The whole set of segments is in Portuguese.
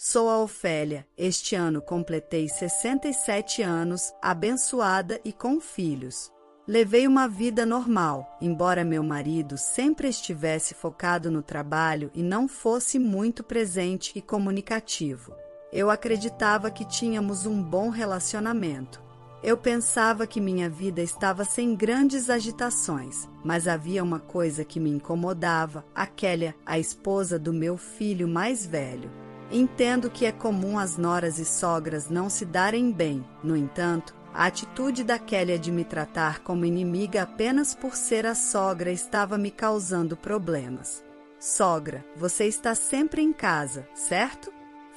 Sou a Ofélia. Este ano completei 67 anos, abençoada e com filhos. Levei uma vida normal, embora meu marido sempre estivesse focado no trabalho e não fosse muito presente e comunicativo. Eu acreditava que tínhamos um bom relacionamento. Eu pensava que minha vida estava sem grandes agitações, mas havia uma coisa que me incomodava, a Kélia, a esposa do meu filho mais velho. Entendo que é comum as noras e sogras não se darem bem. No entanto, a atitude da Kélia de me tratar como inimiga apenas por ser a sogra estava me causando problemas. Sogra, você está sempre em casa, certo?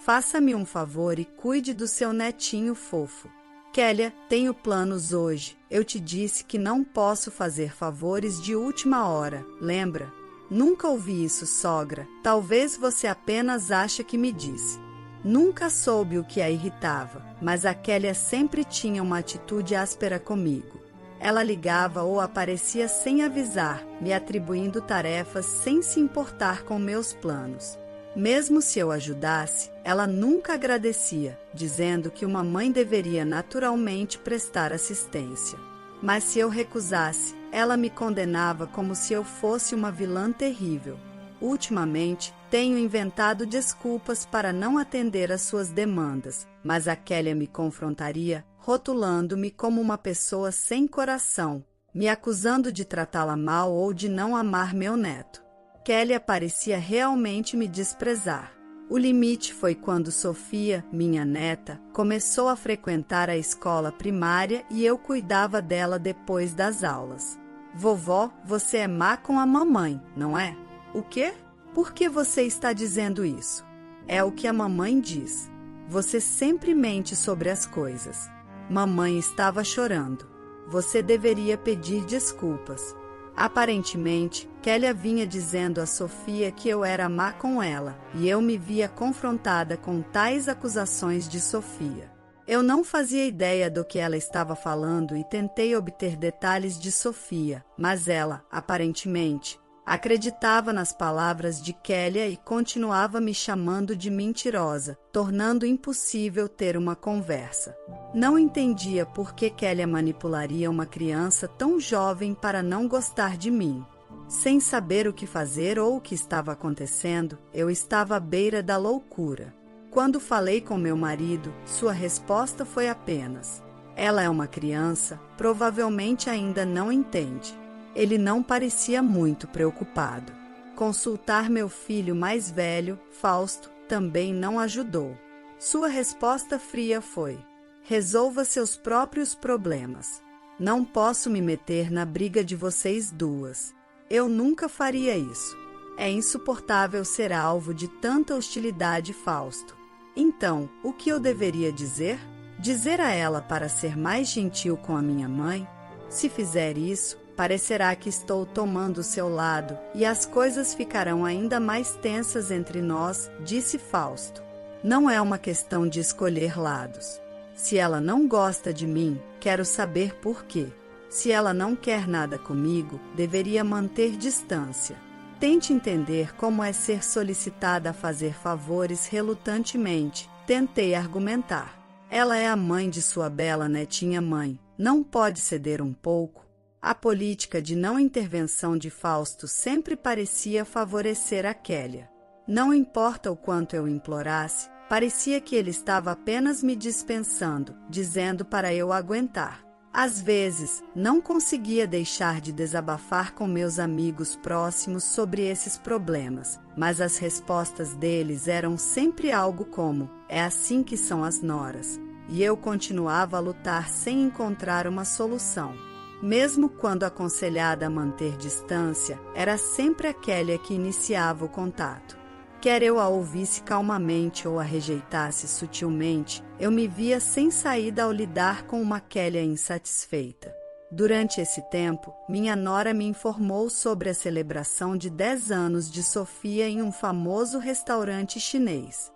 Faça-me um favor e cuide do seu netinho fofo. Kélia, tenho planos hoje. Eu te disse que não posso fazer favores de última hora, lembra? Nunca ouvi isso, sogra. Talvez você apenas ache que me disse. Nunca soube o que a irritava, mas a Kélia sempre tinha uma atitude áspera comigo. Ela ligava ou aparecia sem avisar, me atribuindo tarefas sem se importar com meus planos. Mesmo se eu ajudasse, ela nunca agradecia, dizendo que uma mãe deveria naturalmente prestar assistência. Mas se eu recusasse, ela me condenava como se eu fosse uma vilã terrível. Ultimamente, tenho inventado desculpas para não atender às suas demandas, mas a Kélia me confrontaria, rotulando-me como uma pessoa sem coração, me acusando de tratá-la mal ou de não amar meu neto. Kélia parecia realmente me desprezar. O limite foi quando Sofia, minha neta, começou a frequentar a escola primária e eu cuidava dela depois das aulas. Vovó, você é má com a mamãe, não é? O quê? Por que você está dizendo isso? É o que a mamãe diz. Você sempre mente sobre as coisas. Mamãe estava chorando. Você deveria pedir desculpas. Aparentemente, Kélia vinha dizendo a Sofia que eu era má com ela, e eu me via confrontada com tais acusações de Sofia. Eu não fazia ideia do que ela estava falando e tentei obter detalhes de Sofia, mas ela, aparentemente, acreditava nas palavras de Kélia e continuava me chamando de mentirosa, tornando impossível ter uma conversa. Não entendia por que Kélia manipularia uma criança tão jovem para não gostar de mim. Sem saber o que fazer ou o que estava acontecendo, eu estava à beira da loucura. Quando falei com meu marido, sua resposta foi apenas: ela é uma criança, provavelmente ainda não entende. Ele não parecia muito preocupado. Consultar meu filho mais velho, Fausto, também não ajudou. Sua resposta fria foi: resolva seus próprios problemas. Não posso me meter na briga de vocês duas. Eu nunca faria isso. É insuportável ser alvo de tanta hostilidade, Fausto. Então, o que eu deveria dizer? Dizer a ela para ser mais gentil com a minha mãe? Se fizer isso, parecerá que estou tomando o seu lado e as coisas ficarão ainda mais tensas entre nós, disse Fausto. Não é uma questão de escolher lados. Se ela não gosta de mim, quero saber por quê. Se ela não quer nada comigo, deveria manter distância. Tente entender como é ser solicitada a fazer favores relutantemente. Tentei argumentar. Ela é a mãe de sua bela netinha mãe. Não pode ceder um pouco? A política de não intervenção de Fausto sempre parecia favorecer a Kélia. Não importa o quanto eu implorasse, parecia que ele estava apenas me dispensando, dizendo para eu aguentar. Às vezes, não conseguia deixar de desabafar com meus amigos próximos sobre esses problemas, mas as respostas deles eram sempre algo como: é assim que são as noras. E eu continuava a lutar sem encontrar uma solução. Mesmo quando aconselhada a manter distância, era sempre a Kélia que iniciava o contato. Quer eu a ouvisse calmamente ou a rejeitasse sutilmente, eu me via sem saída ao lidar com uma Kélia insatisfeita. Durante esse tempo, minha nora me informou sobre a celebração de 10 anos de Sofia em um famoso restaurante chinês.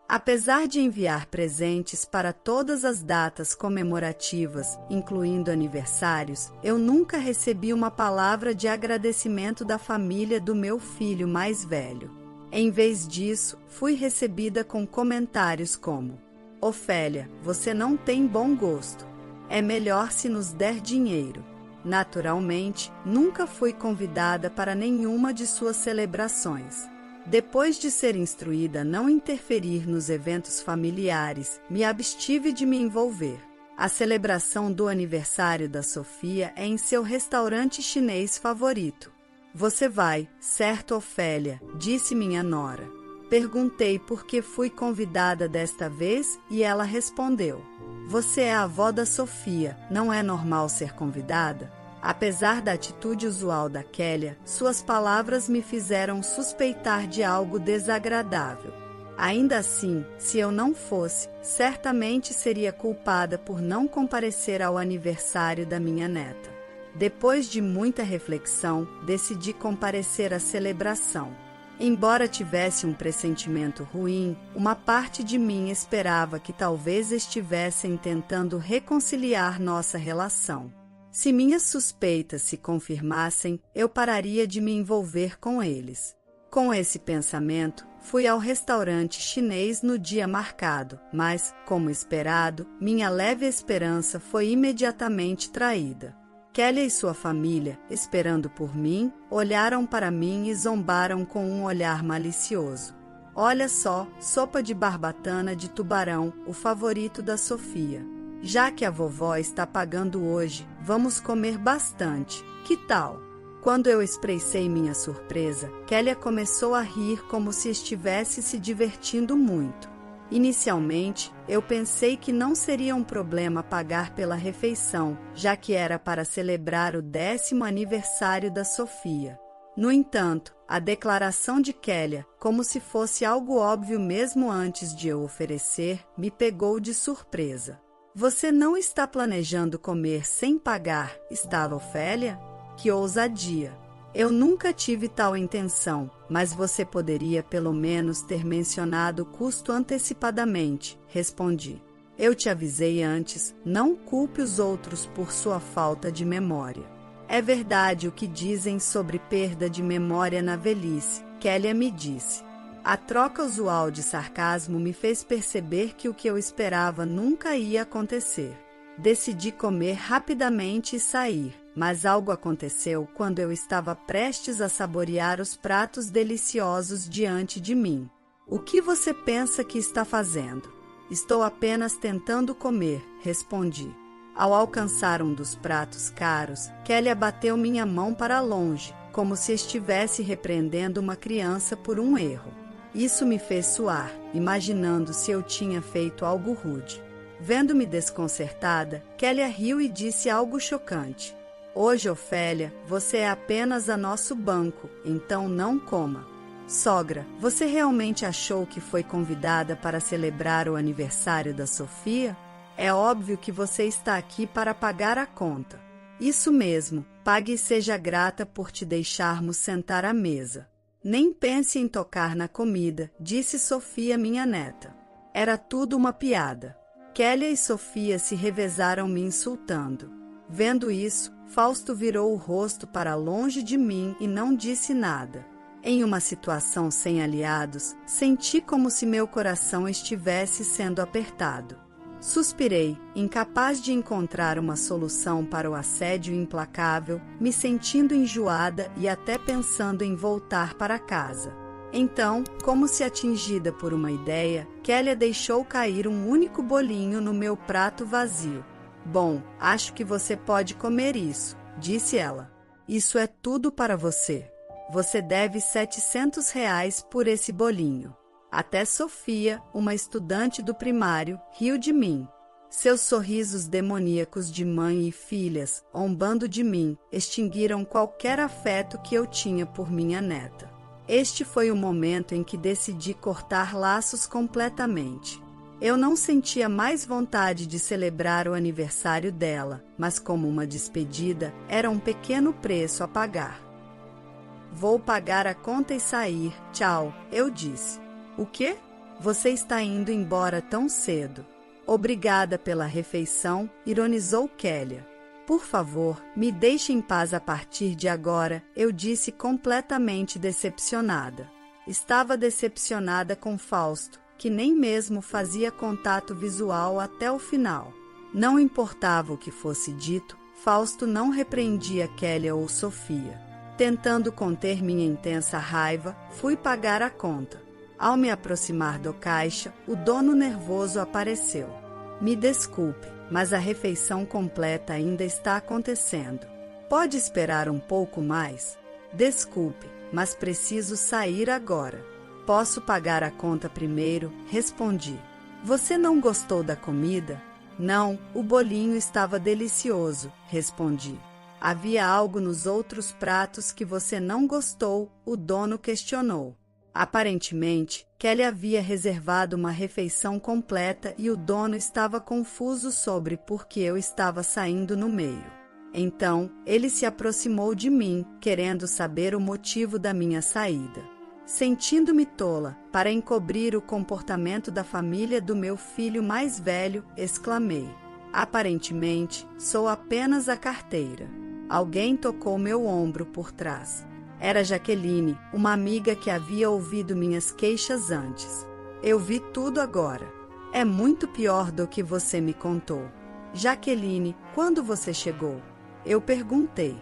Apesar de enviar presentes para todas as datas comemorativas, incluindo aniversários, eu nunca recebi uma palavra de agradecimento da família do meu filho mais velho. Em vez disso, fui recebida com comentários como: Ofélia, você não tem bom gosto. É melhor se nos der dinheiro. Naturalmente, nunca fui convidada para nenhuma de suas celebrações. Depois de ser instruída a não interferir nos eventos familiares, me abstive de me envolver. A celebração do aniversário da Sofia é em seu restaurante chinês favorito. Você vai, certo, Ofélia? Disse minha nora. Perguntei por que fui convidada desta vez e ela respondeu: Você é a avó da Sofia, não é normal ser convidada? Apesar da atitude usual da Kélia, suas palavras me fizeram suspeitar de algo desagradável. Ainda assim, se eu não fosse, certamente seria culpada por não comparecer ao aniversário da minha neta. Depois de muita reflexão, decidi comparecer à celebração. Embora tivesse um pressentimento ruim, uma parte de mim esperava que talvez estivessem tentando reconciliar nossa relação. Se minhas suspeitas se confirmassem, eu pararia de me envolver com eles. Com esse pensamento, fui ao restaurante chinês no dia marcado, mas, como esperado, minha leve esperança foi imediatamente traída. Kélia e sua família, esperando por mim, olharam para mim e zombaram com um olhar malicioso. Olha só, sopa de barbatana de tubarão, o favorito da Sofia. Já que a vovó está pagando hoje, vamos comer bastante. Que tal? Quando eu expressei minha surpresa, Kélia começou a rir como se estivesse se divertindo muito. Inicialmente, eu pensei que não seria um problema pagar pela refeição, já que era para celebrar o 10º aniversário da Sofia. No entanto, a declaração de Kélia, como se fosse algo óbvio mesmo antes de eu oferecer, me pegou de surpresa. Você não está planejando comer sem pagar, está, Ofélia? Que ousadia! Eu nunca tive tal intenção, mas você poderia pelo menos ter mencionado o custo antecipadamente, respondi. Eu te avisei antes, não culpe os outros por sua falta de memória. É verdade o que dizem sobre perda de memória na velhice, Kélia me disse. A troca usual de sarcasmo me fez perceber que o que eu esperava nunca ia acontecer. Decidi comer rapidamente e sair, mas algo aconteceu quando eu estava prestes a saborear os pratos deliciosos diante de mim. O que você pensa que está fazendo? Estou apenas tentando comer, respondi. Ao alcançar um dos pratos caros, Kélia bateu minha mão para longe, como se estivesse repreendendo uma criança por um erro. Isso me fez suar, imaginando se eu tinha feito algo rude. Vendo-me desconcertada, Kélia riu e disse algo chocante. Hoje, Ofélia, você é apenas a nosso banco, então não coma. Sogra, você realmente achou que foi convidada para celebrar o aniversário da Sofia? É óbvio que você está aqui para pagar a conta. Isso mesmo, pague e seja grata por te deixarmos sentar à mesa. Nem pense em tocar na comida, disse Sofia, minha neta. Era tudo uma piada. Kélia e Sofia se revezaram me insultando. Vendo isso, Fausto virou o rosto para longe de mim e não disse nada. Em uma situação sem aliados, senti como se meu coração estivesse sendo apertado. Suspirei, incapaz de encontrar uma solução para o assédio implacável, me sentindo enjoada e até pensando em voltar para casa. Então, como se atingida por uma ideia, Kélia deixou cair um único bolinho no meu prato vazio. Bom, acho que você pode comer isso, disse ela. Isso é tudo para você. Você deve R$ 700 por esse bolinho. Até Sofia, uma estudante do primário, riu de mim. Seus sorrisos demoníacos de mãe e filhas, zombando de mim, extinguiram qualquer afeto que eu tinha por minha neta. Este foi o momento em que decidi cortar laços completamente. Eu não sentia mais vontade de celebrar o aniversário dela, mas como uma despedida, era um pequeno preço a pagar. Vou pagar a conta e sair, tchau, eu disse. O quê? Você está indo embora tão cedo. Obrigada pela refeição, ironizou Kélia. Por favor, me deixe em paz a partir de agora, eu disse completamente decepcionada. Estava decepcionada com Fausto, que nem mesmo fazia contato visual até o final. Não importava o que fosse dito, Fausto não repreendia Kélia ou Sofia. Tentando conter minha intensa raiva, fui pagar a conta. Ao me aproximar do caixa, o dono nervoso apareceu. Me desculpe, mas a refeição completa ainda está acontecendo. Pode esperar um pouco mais? Desculpe, mas preciso sair agora. Posso pagar a conta primeiro? Respondi. Você não gostou da comida? Não, o bolinho estava delicioso, respondi. Havia algo nos outros pratos que você não gostou, o dono questionou. Aparentemente, Kelly havia reservado uma refeição completa e o dono estava confuso sobre por que eu estava saindo no meio. Então, ele se aproximou de mim, querendo saber o motivo da minha saída. Sentindo-me tola, para encobrir o comportamento da família do meu filho mais velho, exclamei: aparentemente, sou apenas a carteira. Alguém tocou meu ombro por trás. Era Jaqueline, uma amiga que havia ouvido minhas queixas antes. Eu vi tudo agora. É muito pior do que você me contou. Jaqueline, quando você chegou? Eu perguntei.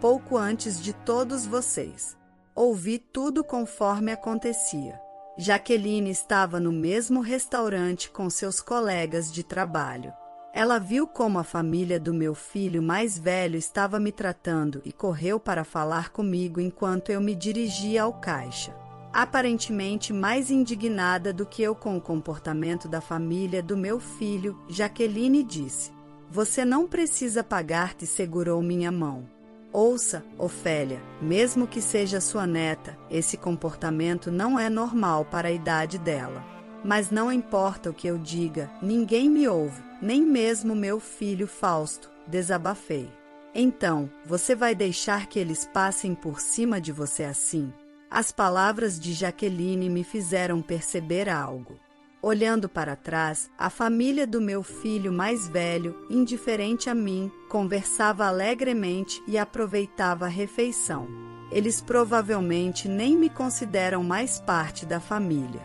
Pouco antes de todos vocês. Ouvi tudo conforme acontecia. Jaqueline estava no mesmo restaurante com seus colegas de trabalho. Ela viu como a família do meu filho mais velho estava me tratando e correu para falar comigo enquanto eu me dirigia ao caixa. Aparentemente mais indignada do que eu com o comportamento da família do meu filho, Jaqueline disse: você não precisa pagar-te, segurou minha mão. Ouça, Ofélia, mesmo que seja sua neta, esse comportamento não é normal para a idade dela. Mas não importa o que eu diga, ninguém me ouve, nem mesmo meu filho Fausto, desabafei. Então, você vai deixar que eles passem por cima de você assim? As palavras de Jaqueline me fizeram perceber algo. Olhando para trás, a família do meu filho mais velho, indiferente a mim, conversava alegremente e aproveitava a refeição. Eles provavelmente nem me consideram mais parte da família.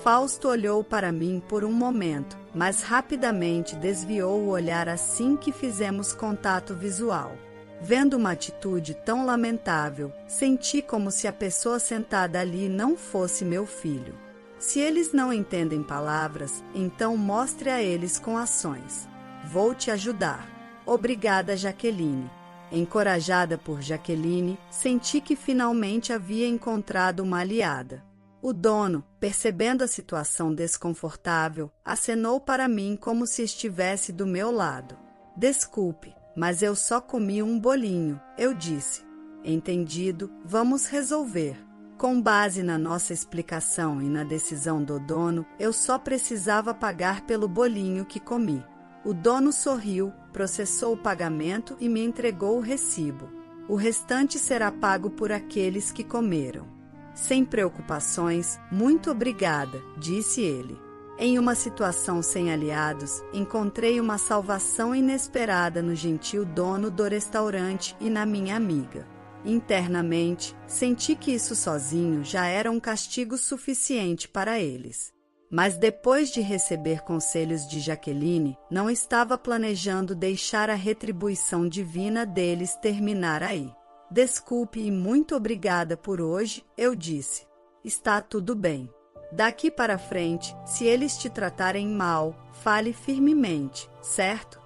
Fausto olhou para mim por um momento, mas rapidamente desviou o olhar assim que fizemos contato visual. Vendo uma atitude tão lamentável, senti como se a pessoa sentada ali não fosse meu filho. Se eles não entendem palavras, então mostre a eles com ações. Vou te ajudar. Obrigada, Jaqueline. Encorajada por Jaqueline, senti que finalmente havia encontrado uma aliada. O dono, percebendo a situação desconfortável, acenou para mim como se estivesse do meu lado. Desculpe, mas eu só comi um bolinho, eu disse. Entendido, vamos resolver. Com base na nossa explicação e na decisão do dono, eu só precisava pagar pelo bolinho que comi. O dono sorriu, processou o pagamento e me entregou o recibo. O restante será pago por aqueles que comeram. Sem preocupações, muito obrigada, disse ele. Em uma situação sem aliados, encontrei uma salvação inesperada no gentil dono do restaurante e na minha amiga. Internamente, senti que isso sozinho já era um castigo suficiente para eles. Mas depois de receber conselhos de Jaqueline, não estava planejando deixar a retribuição divina deles terminar aí. Desculpe e muito obrigada por hoje, eu disse. Está tudo bem. Daqui para frente, se eles te tratarem mal, fale firmemente, certo?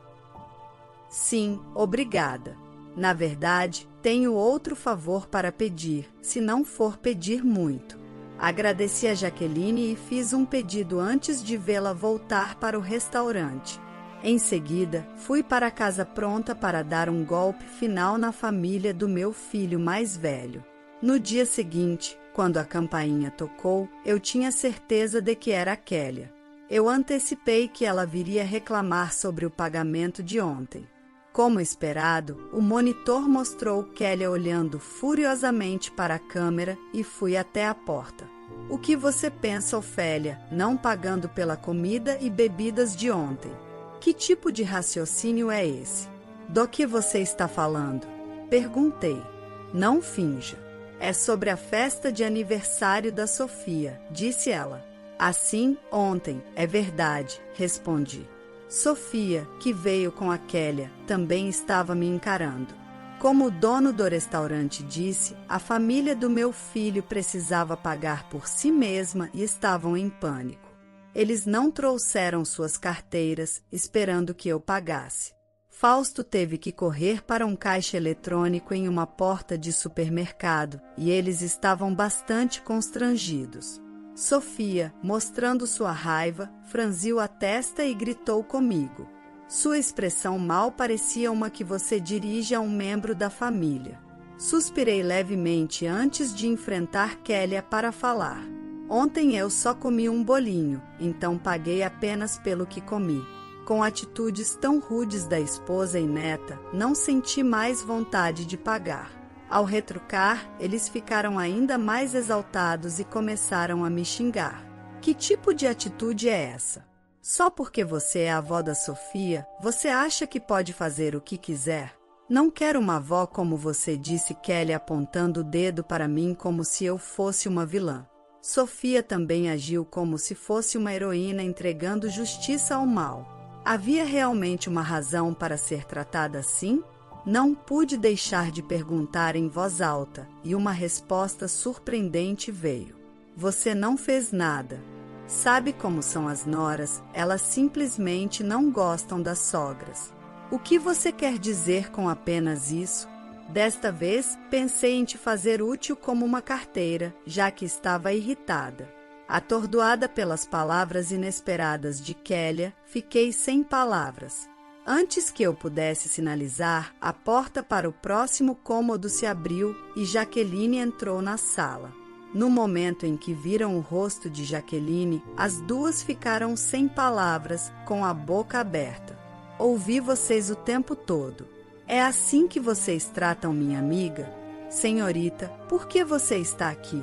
Sim, obrigada. Na verdade, tenho outro favor para pedir, se não for pedir muito. Agradeci a Jaqueline e fiz um pedido antes de vê-la voltar para o restaurante. Em seguida, fui para casa pronta para dar um golpe final na família do meu filho mais velho. No dia seguinte, quando a campainha tocou, eu tinha certeza de que era a Kélia. Eu antecipei que ela viria reclamar sobre o pagamento de ontem. Como esperado, o monitor mostrou Kélia olhando furiosamente para a câmera e fui até a porta. O que você pensa, Ofélia, não pagando pela comida e bebidas de ontem? Que tipo de raciocínio é esse? Do que você está falando? Perguntei. Não finja. É sobre a festa de aniversário da Sofia, disse ela. Assim, ontem, é verdade, respondi. Sofia, que veio com a Kélia, também estava me encarando. Como o dono do restaurante disse, a família do meu filho precisava pagar por si mesma e estavam em pânico. Eles não trouxeram suas carteiras, esperando que eu pagasse. Fausto teve que correr para um caixa eletrônico em uma porta de supermercado e eles estavam bastante constrangidos. Sofia, mostrando sua raiva, franziu a testa e gritou comigo. Sua expressão mal parecia uma que você dirige a um membro da família. Suspirei levemente antes de enfrentar Kélia para falar. Ontem eu só comi um bolinho, então paguei apenas pelo que comi. Com atitudes tão rudes da esposa e neta, não senti mais vontade de pagar. Ao retrucar, eles ficaram ainda mais exaltados e começaram a me xingar. Que tipo de atitude é essa? Só porque você é a avó da Sofia, você acha que pode fazer o que quiser? Não quero uma avó como você, disse Kelly apontando o dedo para mim como se eu fosse uma vilã. Sofia também agiu como se fosse uma heroína entregando justiça ao mal. Havia realmente uma razão para ser tratada assim? Não pude deixar de perguntar em voz alta, e uma resposta surpreendente veio. Você não fez nada. Sabe como são as noras, elas simplesmente não gostam das sogras. O que você quer dizer com apenas isso? Desta vez, pensei em te fazer útil como uma carteira, já que estava irritada. Atordoada pelas palavras inesperadas de Kélia, fiquei sem palavras. Antes que eu pudesse sinalizar, a porta para o próximo cômodo se abriu e Jaqueline entrou na sala. No momento em que viram o rosto de Jaqueline, as duas ficaram sem palavras, com a boca aberta. Ouvi vocês o tempo todo. É assim que vocês tratam minha amiga? Senhorita, por que você está aqui?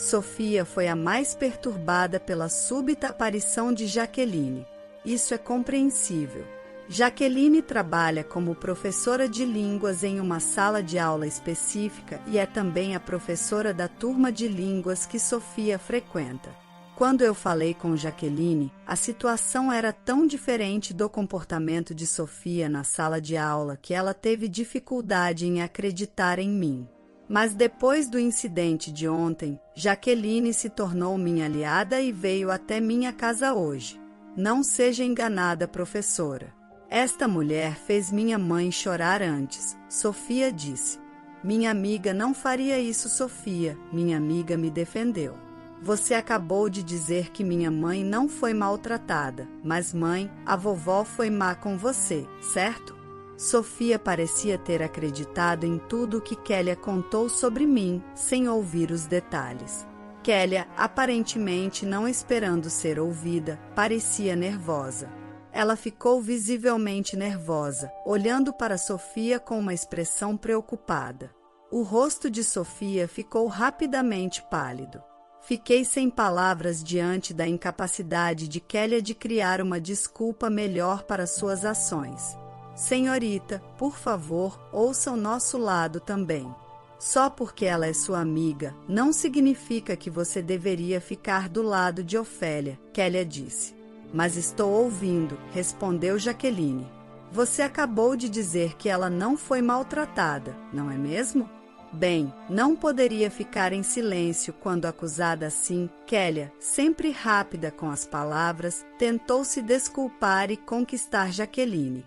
Sofia foi a mais perturbada pela súbita aparição de Jaqueline. Isso é compreensível. Jaqueline trabalha como professora de línguas em uma sala de aula específica e é também a professora da turma de línguas que Sofia frequenta. Quando eu falei com Jaqueline, a situação era tão diferente do comportamento de Sofia na sala de aula que ela teve dificuldade em acreditar em mim. Mas depois do incidente de ontem, Jaqueline se tornou minha aliada e veio até minha casa hoje. Não seja enganada, professora. Esta mulher fez minha mãe chorar antes, Sofia disse. Minha amiga não faria isso, Sofia. Minha amiga me defendeu. Você acabou de dizer que minha mãe não foi maltratada, mas mãe, a vovó foi má com você, certo? Sofia parecia ter acreditado em tudo o que Kélia contou sobre mim, sem ouvir os detalhes. Kélia, aparentemente não esperando ser ouvida, parecia nervosa. Ela ficou visivelmente nervosa, olhando para Sofia com uma expressão preocupada. O rosto de Sofia ficou rapidamente pálido. Fiquei sem palavras diante da incapacidade de Kélia de criar uma desculpa melhor para suas ações. Senhorita, por favor, ouça o nosso lado também. Só porque ela é sua amiga, não significa que você deveria ficar do lado de Ofélia, Kélia disse. Mas estou ouvindo, respondeu Jaqueline. Você acabou de dizer que ela não foi maltratada, não é mesmo? Bem, não poderia ficar em silêncio quando acusada assim. Kélia, sempre rápida com as palavras, tentou se desculpar e conquistar Jaqueline.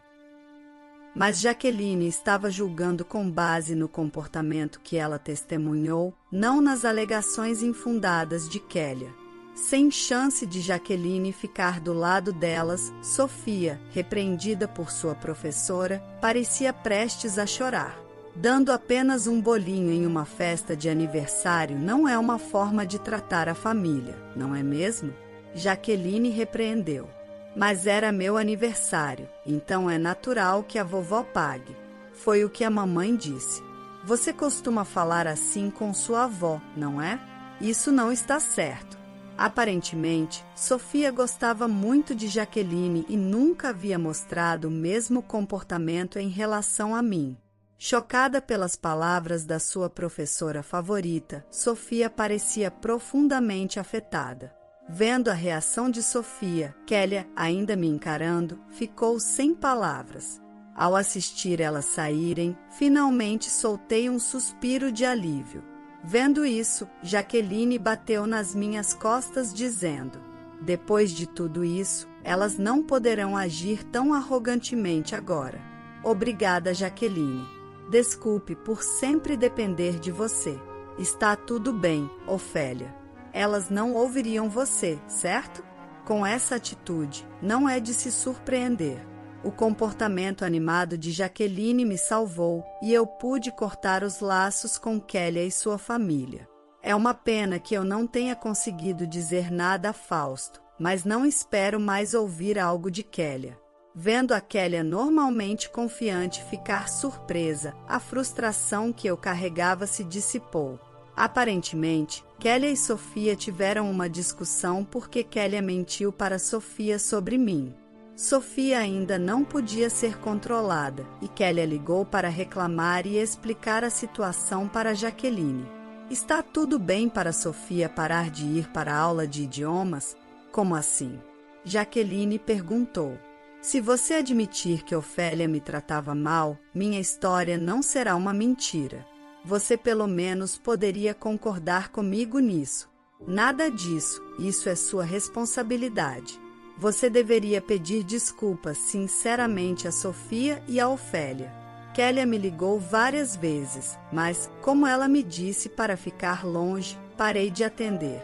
Mas Jaqueline estava julgando com base no comportamento que ela testemunhou, não nas alegações infundadas de Kélia. Sem chance de Jaqueline ficar do lado delas, Sofia, repreendida por sua professora, parecia prestes a chorar. Dando apenas um bolinho em uma festa de aniversário não é uma forma de tratar a família, não é mesmo? Jaqueline repreendeu. Mas era meu aniversário, então é natural que a vovó pague. Foi o que a mamãe disse. Você costuma falar assim com sua avó, não é? Isso não está certo. Aparentemente, Sofia gostava muito de Jaqueline e nunca havia mostrado o mesmo comportamento em relação a mim. Chocada pelas palavras da sua professora favorita, Sofia parecia profundamente afetada. Vendo a reação de Sofia, Kélia, ainda me encarando, ficou sem palavras. Ao assistir elas saírem, finalmente soltei um suspiro de alívio. Vendo isso, Jaqueline bateu nas minhas costas dizendo: depois de tudo isso, elas não poderão agir tão arrogantemente agora. Obrigada, Jaqueline. Desculpe por sempre depender de você. Está tudo bem, Ofélia. Elas não ouviriam você, certo? Com essa atitude, não é de se surpreender. O comportamento animado de Jaqueline me salvou e eu pude cortar os laços com Kélia e sua família. É uma pena que eu não tenha conseguido dizer nada a Fausto, mas não espero mais ouvir algo de Kélia. Vendo a Kélia normalmente confiante ficar surpresa, a frustração que eu carregava se dissipou. Aparentemente, Kélia e Sofia tiveram uma discussão porque Kélia mentiu para Sofia sobre mim. Sofia ainda não podia ser controlada e Kélia ligou para reclamar e explicar a situação para Jaqueline. Está tudo bem para Sofia parar de ir para a aula de idiomas? Como assim? Jaqueline perguntou. Se você admitir que Ofélia me tratava mal, minha história não será uma mentira. Você pelo menos poderia concordar comigo nisso. Nada disso, isso é sua responsabilidade. Você deveria pedir desculpas sinceramente a Sofia e a Ofélia. Kélia me ligou várias vezes, mas, como ela me disse para ficar longe, parei de atender.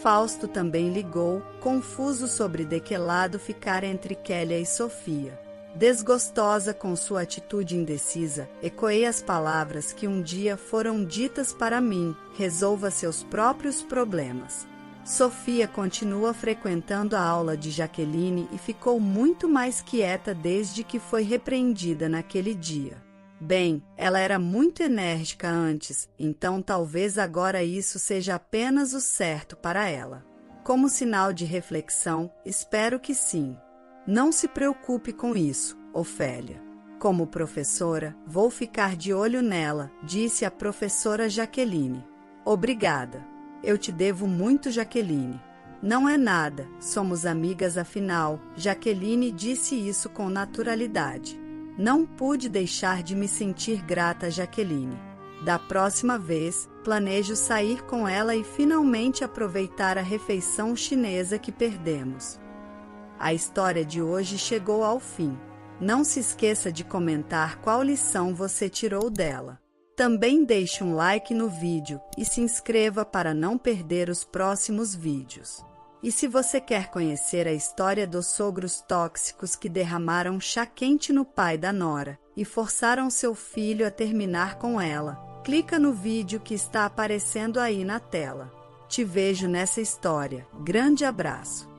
Fausto também ligou, confuso sobre de que lado ficar entre Kélia e Sofia. Desgostosa com sua atitude indecisa, ecoei as palavras que um dia foram ditas para mim: resolva seus próprios problemas. Sofia continua frequentando a aula de Jaqueline e ficou muito mais quieta desde que foi repreendida naquele dia. Bem, ela era muito enérgica antes, então talvez agora isso seja apenas o certo para ela. Como sinal de reflexão, espero que sim. Não se preocupe com isso, Ofélia. Como professora, vou ficar de olho nela, disse a professora Jaqueline. Obrigada. Eu te devo muito, Jaqueline. Não é nada, somos amigas afinal. Jaqueline disse isso com naturalidade. Não pude deixar de me sentir grata a Jaqueline. Da próxima vez, planejo sair com ela e finalmente aproveitar a refeição chinesa que perdemos. A história de hoje chegou ao fim. Não se esqueça de comentar qual lição você tirou dela. Também deixe um like no vídeo e se inscreva para não perder os próximos vídeos. E se você quer conhecer a história dos sogros tóxicos que derramaram chá quente no pai da nora e forçaram seu filho a terminar com ela, clica no vídeo que está aparecendo aí na tela. Te vejo nessa história. Grande abraço!